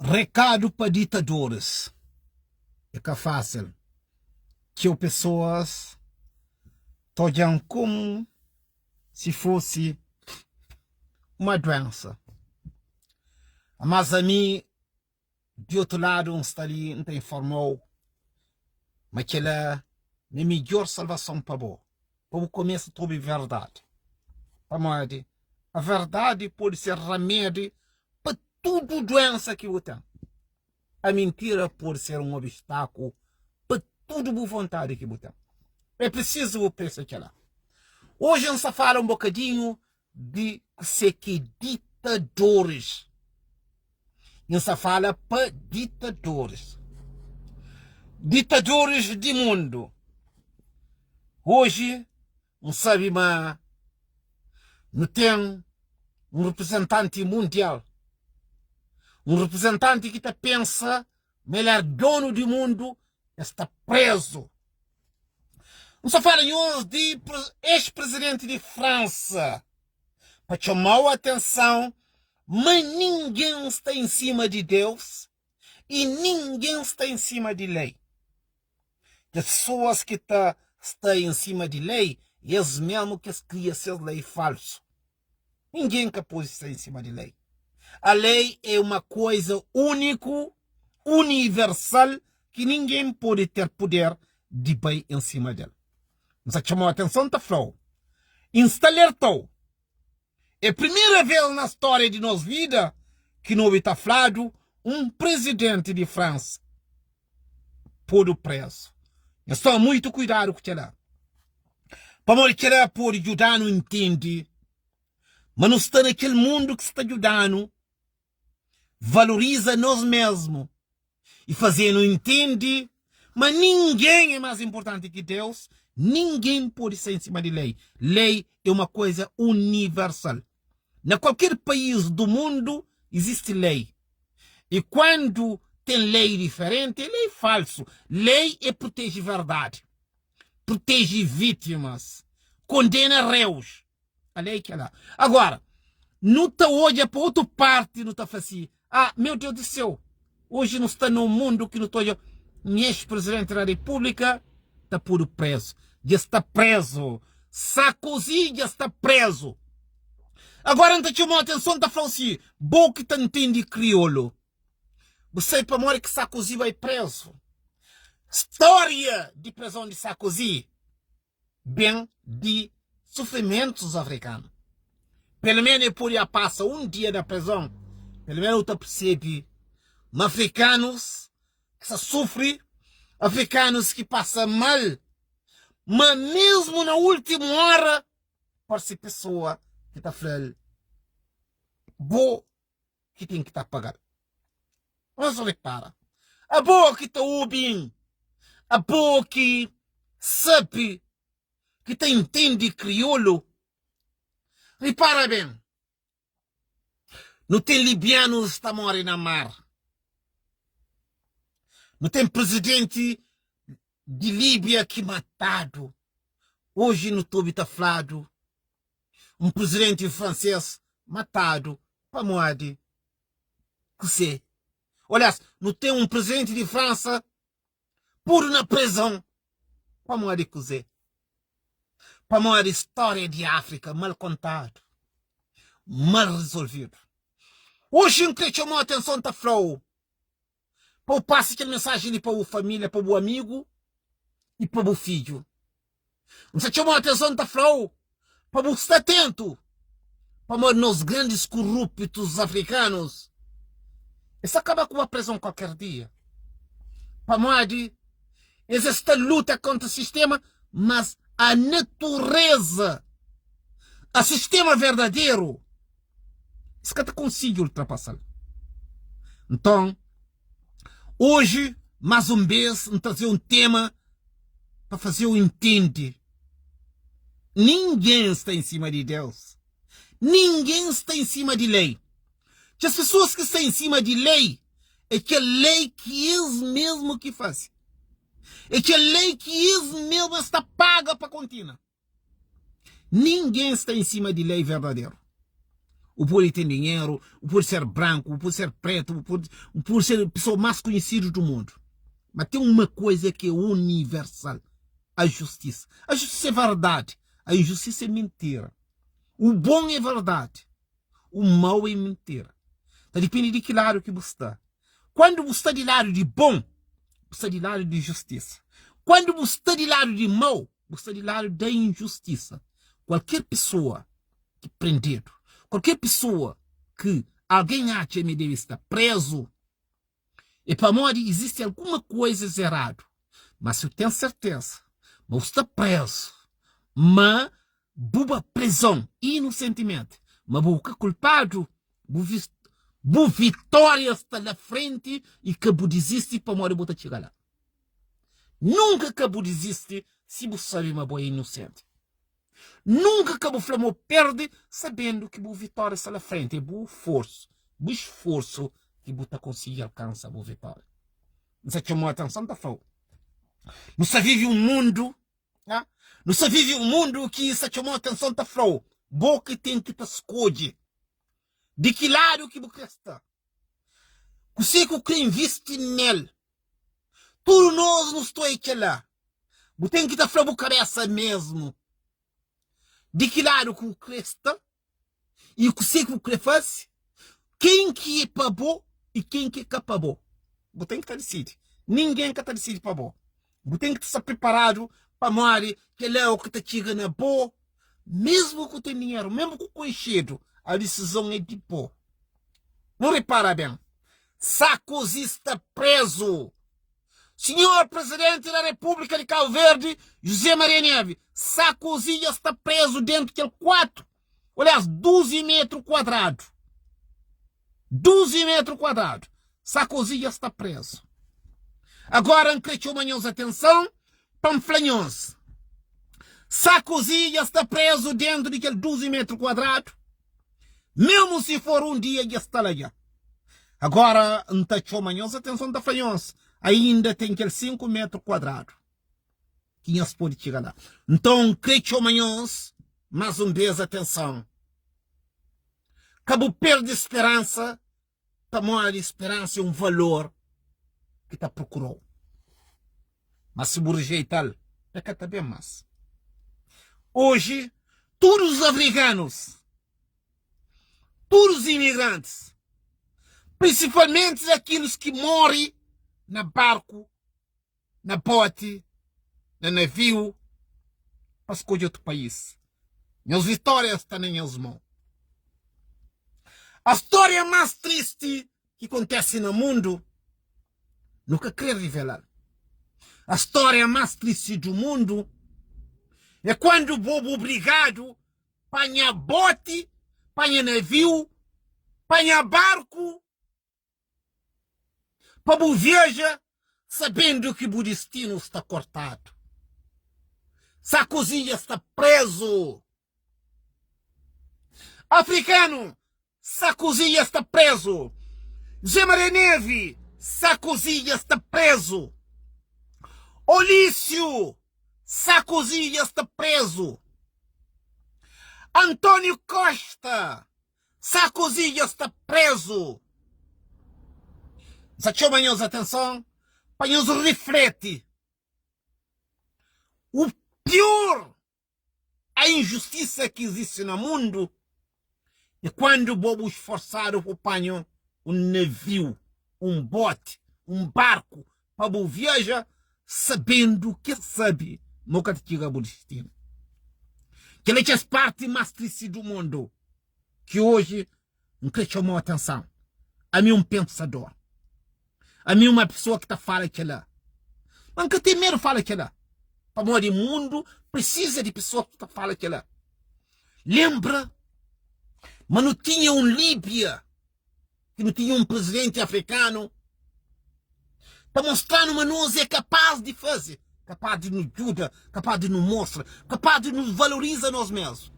Recado para ditadores. É que é fácil. Que as pessoas estão como se fosse uma doença. Mas a mim, de outro lado, está ali, não informou, mas que ela é a melhor salvação para você. Para você começar a ouvir a verdade. A verdade pode ser remédio para tudo doença que você tem. A mentira pode ser um obstáculo para tudo boa vontade que você tem. É preciso você pensar que lá. Hoje a gente fala um bocadinho de ser que ditadores. A gente fala para ditadores. Ditadores do mundo. Hoje, não sabe mais, não tem um representante mundial. Um representante que pensa, melhor dono do mundo, está preso. Não só fala hoje de ex-presidente de França, para chamar a atenção, mas ninguém está em cima de Deus e ninguém está em cima de lei. As pessoas que estão em cima de lei, eles mesmo que criam essas leis falsas. Ninguém capaz de estar em cima de lei. A lei é uma coisa única, universal, que ninguém pode ter poder de bem em cima dela. Mas chamou a atenção, tá falou. Instalar-te. É a primeira vez na história de nossa vida que não está falado um presidente de França por preso. Estou muito cuidado com ela. Para que ela pode ajudar, não entende. Mas não está naquele mundo que está ajudando. Valoriza nós mesmos. E fazendo entende. Mas ninguém é mais importante que Deus. Ninguém pode ser em cima de lei. Lei é uma coisa universal. Na qualquer país do mundo existe lei. E quando tem lei diferente, é lei falso. Lei é protege verdade. Protege vítimas. Condena réus. A lei que é lá. Agora, não está olha para outra parte, não está assim. Ah, meu Deus do céu. Hoje não está num mundo que não está olhando. Ex-presidente da República está por preso. Já está preso. Sarkozy já está preso. Agora não te chamou a atenção, está falando assim. Bom que te entende crioulo. Você para morrer que Sarkozy vai preso. História de prisão de Sarkozy. Bem de sofrimentos africanos. Pelo menos por aí passa um dia da prisão. Pelo menos eu percebo. Africanos que sofrem. Africanos que passam mal. Mas mesmo na última hora, parece pessoa que está falando. Boa que tem que estar pagando. Mas repara. A boa que está ouvindo. A boa que sabe. Que te entende crioulo. Repara bem. Não tem libianos que estão morrendo na mar. Não tem presidente de Líbia que matado. Hoje no YouTube está falado. Um presidente francês matado. Para moade. Você. Olha, não tem um presidente de França puro na prisão. Para moade você. Para moade história de África mal contado. Mal resolvido. Hoje um que chamou a atenção da Flow. Para o passe aquela mensagem para a família, para o amigo e para o filho. Você chamou a atenção da Flow. Para você estar atento. Para nós grandes corruptos africanos. Isso acaba com a prisão qualquer dia. Para moade, existe luta contra o sistema, mas a natureza, o sistema verdadeiro, isso que te consigo ultrapassar. Então, hoje, mais um vez, vamos trazer um tema para fazer o entende. Ninguém está em cima de Deus. Ninguém está em cima de lei. Que as pessoas que estão em cima de lei, é que a lei que eles mesmo que fazem. É que a lei que eles mesmo está paga para continuar. Ninguém está em cima de lei verdadeira. o por ter dinheiro, o por ser branco, o por ser preto, o por ser a pessoa mais conhecida do mundo. Mas tem uma coisa que é universal: a justiça. A justiça é verdade, a injustiça é mentira. O bom é verdade, o mau é mentira. Então, depende de que lado que você está. Quando você está de lado de bom, você está de lado de justiça. Quando você está de lado de mau, você está de lado da injustiça. Qualquer pessoa que prendido, qualquer pessoa que alguém acha que deve estar preso, e para mim existe alguma coisa errada. Mas se eu tenho certeza, mas está preso, mas buba prisão inocentemente, mas buca culpado, bu vitória está na frente e que bu desiste para morrer botar chegar lá. Nunca que bu desiste se bu sabe uma boa inocente. Nunca que bu flamo perde sabendo que bu vitória está na frente. É bu esforço que bu tá conseguir alcançar bu vitória. Você chamou a atenção da falou. Você vive um mundo, né? Você vive um mundo que você chamou a atenção da falou. Boca tem que te escolher. De que lado que você está? Você que investe nele. Tudo nós não estou aqui lá. Você tem que te falar a cabeça mesmo. De que lado que você está? E o que você faz? Quem que é para bom e quem que é para bom? Você tem que estar decidido. Ninguém que está decidido para bom. Você tem que estar preparado para morrer. Que é o que está chegando na boa. Mesmo que tenha dinheiro, mesmo que conhecido, a decisão é de pôr. Não repara bem. Sarkozy está preso. Senhor Presidente da República de Cabo Verde, José Maria Neves, Sarkozy já está preso dentro daquele 12 metros quadrados. 12 metros quadrados. Sarkozy já está preso. Agora, cresceu manhãs atenção, panflanhões. Sarkozy já está preso dentro daquele 12 metros quadrados. Mesmo se for um dia, já está lá. Agora, cresceu manhãs atenção da fanhões. Ainda tem aquele 5 metros quadrados. Que não se pode chegar lá. Então, cresceu manhãs, mais uma vez, atenção. Cabo perde esperança. Tamanho de esperança é um valor que está procurando. Mas se você rejeitar, é que está bem mais. Hoje, todos os africanos, todos os imigrantes, principalmente aqueles que morrem na barco, na bote, no navio, para escolher outro país. Minhas vitórias estão em minhas mãos. A história mais triste que acontece no mundo, nunca quero revelar. A história mais triste do mundo é quando o bobo obrigado panha bote, panha navio, panha barco, para o viaja, sabendo que o destino está cortado. Sarkozy está preso. Africano, Sarkozy está preso. José Maria Neves, Sarkozy está preso. Olício, Sarkozy está preso. Antônio Costa, Sarkozy está preso. Já chamam atenção para nos reflete. O pior, a injustiça que existe no mundo é quando o bobo esforçado apanha um navio, um bote, um barco para o viajar, sabendo que sabe nunca te chega ao destino. Que ele é a parte mais triste do mundo, que hoje nunca chamou atenção. A mim um pensador. A mim uma pessoa que está fala que lá. Mas nunca tem medo fala que lá. Para morrer o mundo precisa de pessoas que fala que lá. Lembra? Mas não tinha um Líbia, que não tinha um presidente africano, para mostrar que nós é capaz de fazer, capaz de nos ajudar, capaz de nos mostrar, capaz de nos valorizar nós mesmos.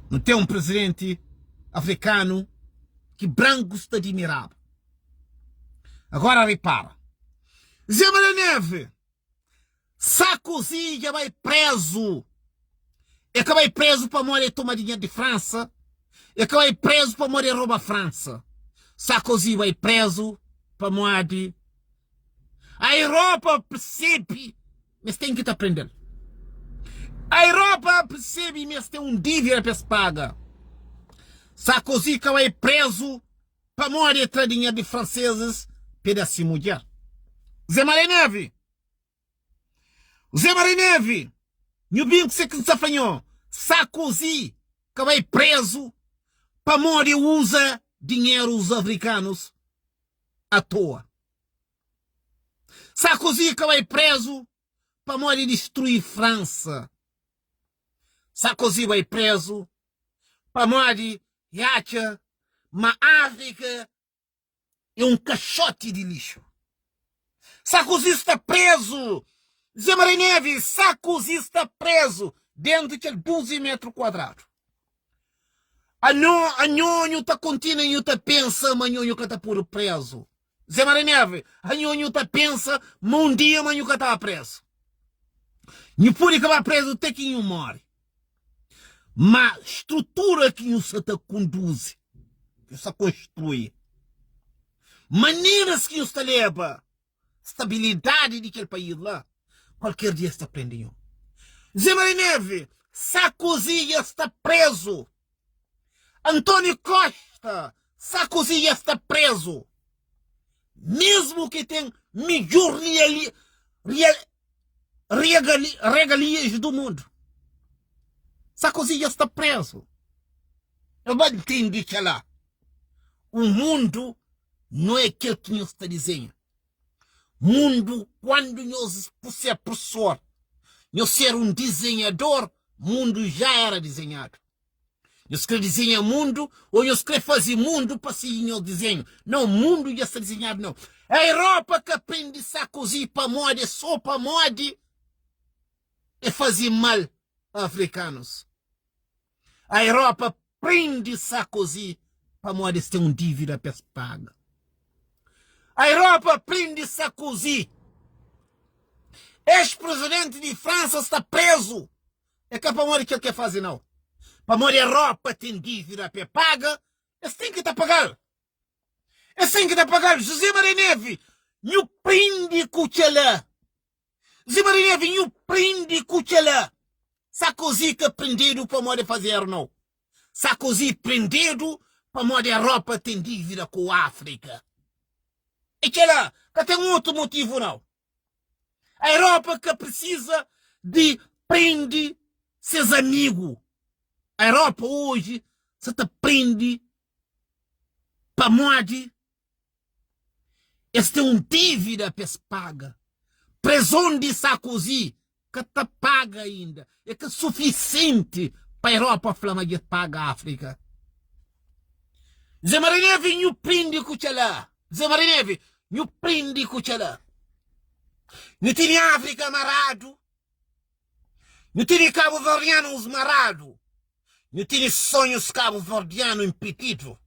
Não tem um presidente africano que branco está admirável. Agora repara. Zé Maria Neves, Sarkozy já vai preso. É que vai preso para morrer tomadinha de França. É que vai preso para morrer rouba a França. Sarkozy vai preso para morrer. A Europa percebe, mas tem que te aprender. A Europa percebe, mas tem dívida para se pagar. Sarkozy que vai preso para morrer a tradinha de franceses para se mulher. Zé Marineve. Zé Marineve. E o bem que você que se fanhou. Sarkozy que vai preso para morrer usa dinheiro os africanos à toa. Sarkozy que vai preso para morrer destruir França. Sarkozy vai preso para morrer e acha uma África é caixote de lixo. Sarkozy está preso. Zé Marineve, Sarkozy está preso dentro de 12 metros quadrados. A nhonho está contínua e está pensa, mas nhonho está por preso. Zé Marineve, a nhonho está pensa, mas um dia mas nhonho está preso. E por que vai preso até que morre. Mas estrutura que você te conduz, que você constrói, maneiras que você leva, estabilidade daquele país lá, qualquer dia está prendido. Zé Marineve, Sarkozy está preso. Antônio Costa, Sarkozy está preso. Mesmo que tenha melhor regalias do mundo. Sarkozy está preso. Eu vou entender que lá. O mundo não é aquele que nós está dizendo. Mundo, quando nós ser professor, nós ser desenhador, mundo já era desenhado. Nós queremos desenhar mundo, ou nós queremos fazer mundo para seguir o desenho. Não, mundo já está desenhado, não. A Europa que aprende Sarkozy para moda, só para moda, é fazer mal a africanos. A Europa prende Sarkozy para moda, tem dívida para pagar. A Europa prende Sarkozy. Ex-presidente de França está preso. É que para moda que ele quer fazer, não. Para moda a Europa tem dívida para pagar. Eles têm que pagar. Eles têm que pagar. José Marineve, não prende Cuchala. José Marineve, não prende Cuchala. Sarkozy que prendido para moda fazer, não. Sarkozy prendido para moda a Europa tem dívida com a África. E que lá, que tem outro motivo, não. A Europa que precisa de prender seus amigos. A Europa hoje se te prende para morte. Eles têm dívida para se pagar. Prisão de Sarkozy que te paga ainda. É que é suficiente para a Europa falar que paga a África. Zé Marineve não prende Cuchala. Zé Marineve não prende Cuchala. Não tem África marado. Não tem Cabo Verdeano marado. Não tem sonhos Cabo Verdeano impedido.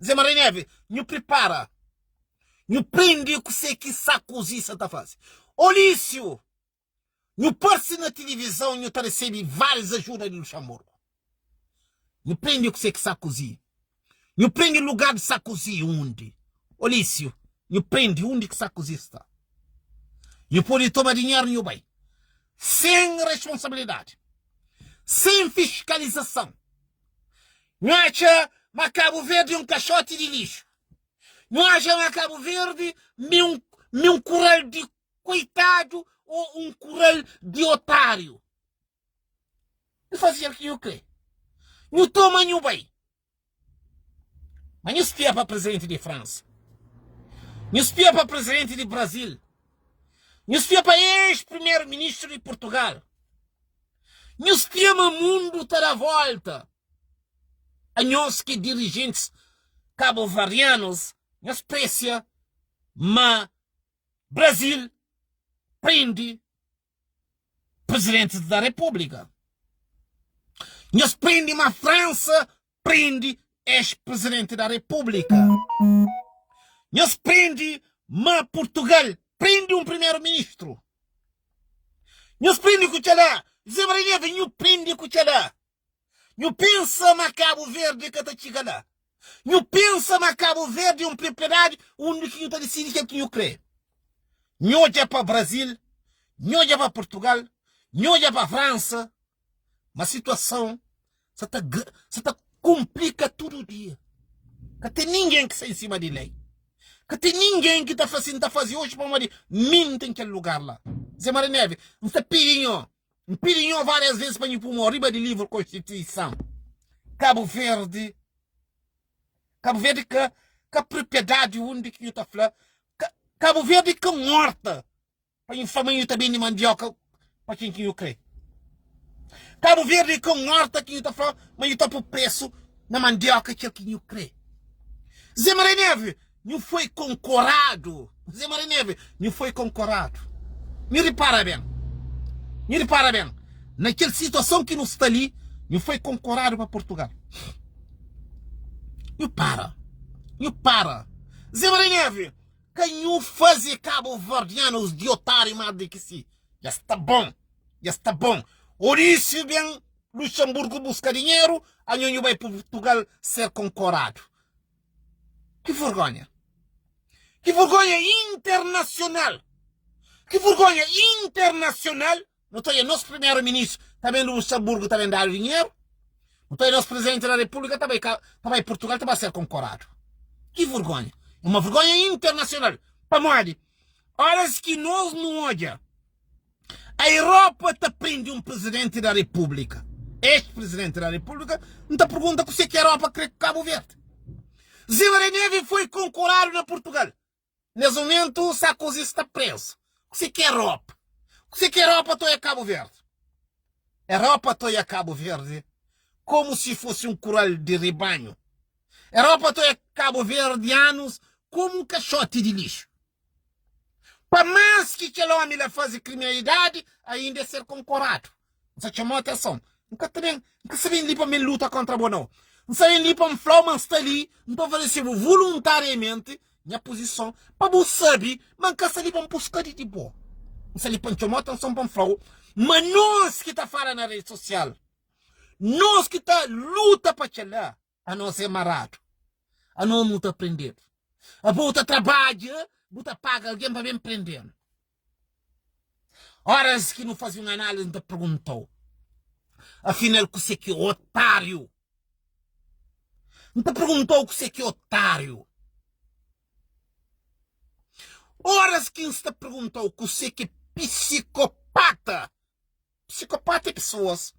Zé Marineve, não prepara. Não prende o que sei que Sarkozy está fazendo. Olício, não passa na televisão e não recebe várias ajudas de Luxemburgo. Não prende o que sei que Sarkozy. Não prende o lugar de Sarkozy onde. Olício, não prende onde que Sarkozy está. Não pode tomar dinheiro no bem. Sem responsabilidade. Sem fiscalização. Não acha Cabo Verde caixote de lixo. Não acha Cabo Verde um curral de coitado ou curral de otário. Não fazia o que eu creio. Não toma nenhum bem. Mas não espia para presidente de França. Não espia para presidente de Brasil. Não espia para ex-primeiro-ministro de Portugal. Não espia o mundo toda a volta. A nós que dirigentes cabo-verdianos, nós precia, mas Brasil prende presidente da República. Nós prende a França, prende ex-presidente da República. Nós prende a Portugal, prende primeiro-ministro. Nós prende Cuchala. Zé Marineve, não prende Cuchala. Não pensa na Cabo Verde que está chegando lá. Não pensa na Cabo Verde uma propriedade onde que está decidindo que eu creio. Não olha para o Brasil, não olha para Portugal, não olha para a França. Mas a situação está complica todo dia. Que tem ninguém que está em cima de lei. Que tem ninguém que está fazendo hoje para uma minta em aquele lugar lá. Zé Maria Neve, não está pedindo várias vezes para ir para uma riba de livro Constituição. Cabo Verde que a propriedade onde que eu estou falando. Cabo Verde que morta. Para informar eu também de mandioca para quem que eu creio. Cabo Verde que morta que eu estou falando, mas eu estou por preço na mandioca que eu creio. Zé Maria Neve, não foi concorado. Zé Maria Neve, não foi concorado. Me repara bem. Naquela situação que não está ali, não foi concorado para Portugal. E para. Zé Maria Neve, quem não faz cabo-verdianos de otário mais do que si. Já está bom. Orício bem, Luxemburgo busca dinheiro, a Nhonho vai para Portugal ser concorado. Que vergonha internacional. Não tem nosso primeiro-ministro, também do Luxemburgo, também dá dinheiro. Não tem nosso presidente da República, também Portugal também vai ser concorado. Que vergonha. Uma vergonha internacional. Para morrer. Horas que nós não olhamos. A Europa te prende um presidente da República. Ex-presidente da República, não te pergunta o que é a Europa quer Cabo Verde. Zé Maria Neve foi concorado na Portugal. Nesse momento, Sarkozy está preso. O que é a Europa? O que é a Europa toda Cabo Verde? A Europa toda Cabo Verde como se fosse um curral de rebanho. A Europa toda Cabo Verdeanos como um caixote de lixo. Para mais que aquele homem faz criminalidade, ainda é ser concorado. Você chamou a atenção. Nunca sabem ali para me luta contra o não. Não sabem ali para me falar, mas está ali. Não estou oferecendo voluntariamente minha posição. Para você saber, mas nunca sabem para me buscar de boa. Não sabem para me chamar a atenção para me falar. Mas nós que está fora na rede social, nós que está luta para chegar, a nós ser marado, a nós não está aprendendo. A boa trabalha, boa paga alguém para me prender. Horas que não fazia uma análise, não te perguntou. Afinal, o que é otário? Não te perguntou o que é otário? Horas que se te perguntou o que é psicopata? Psicopata é pessoas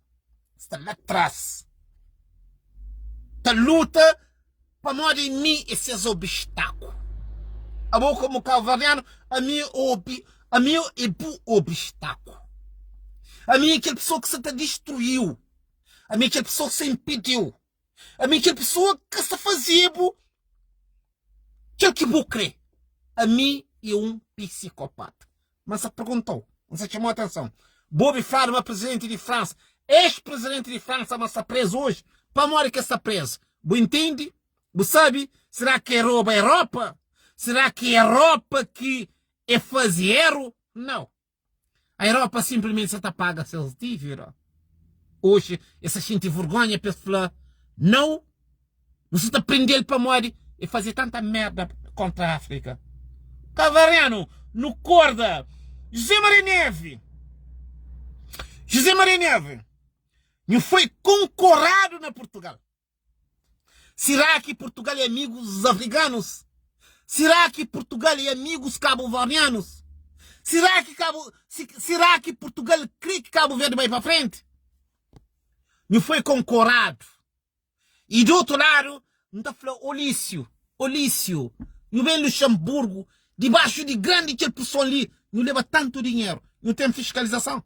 que estão lá atrás. Da luta para morrer em mim esses obstáculos. A boca como calvariano, a minha é o obstáculo. A minha é aquela pessoa que se te destruiu. A minha é aquela pessoa que se impediu. A minha é aquela pessoa que se fazia aquilo que vou crer. A mim é um psicopata. Mas se perguntou, você chamou a atenção. Bobby Farma, presidente de França, ex-presidente de França, mas está preso hoje. Para morrer que está preso. Você entende? Você sabe? Será que rouba a Europa? Será que é a Europa que é fazeiro? Não. A Europa simplesmente está paga seus dívidas. Hoje, essa gente vergonha para falar, não, você está prendendo para morrer e fazer tanta merda contra a África. Cavariano, no corda, José Maria Neve, não foi concorado na Portugal. Será que Portugal é amigo dos africanos? Será que Portugal é amigo dos cabo-verdianos? Será que Portugal crê que Cabo Verde vai para frente? Não foi concorado. E do outro lado, não está falando Olício, não vem Luxemburgo, debaixo de grande pessoa ali, não leva tanto dinheiro, não tem fiscalização,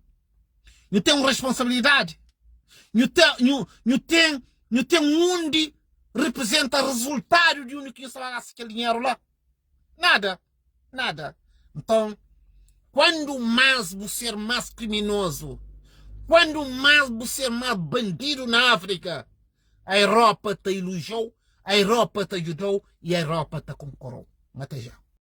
não tem responsabilidade, não tem onde representa resultado de onde que você vai gastar aquele dinheiro lá. Nada. Então, quando mais você ser mais criminoso, quando mais você ser mais bandido na África, a Europa te elogiou, a Europa te ajudou e a Europa te concorreu. Até já.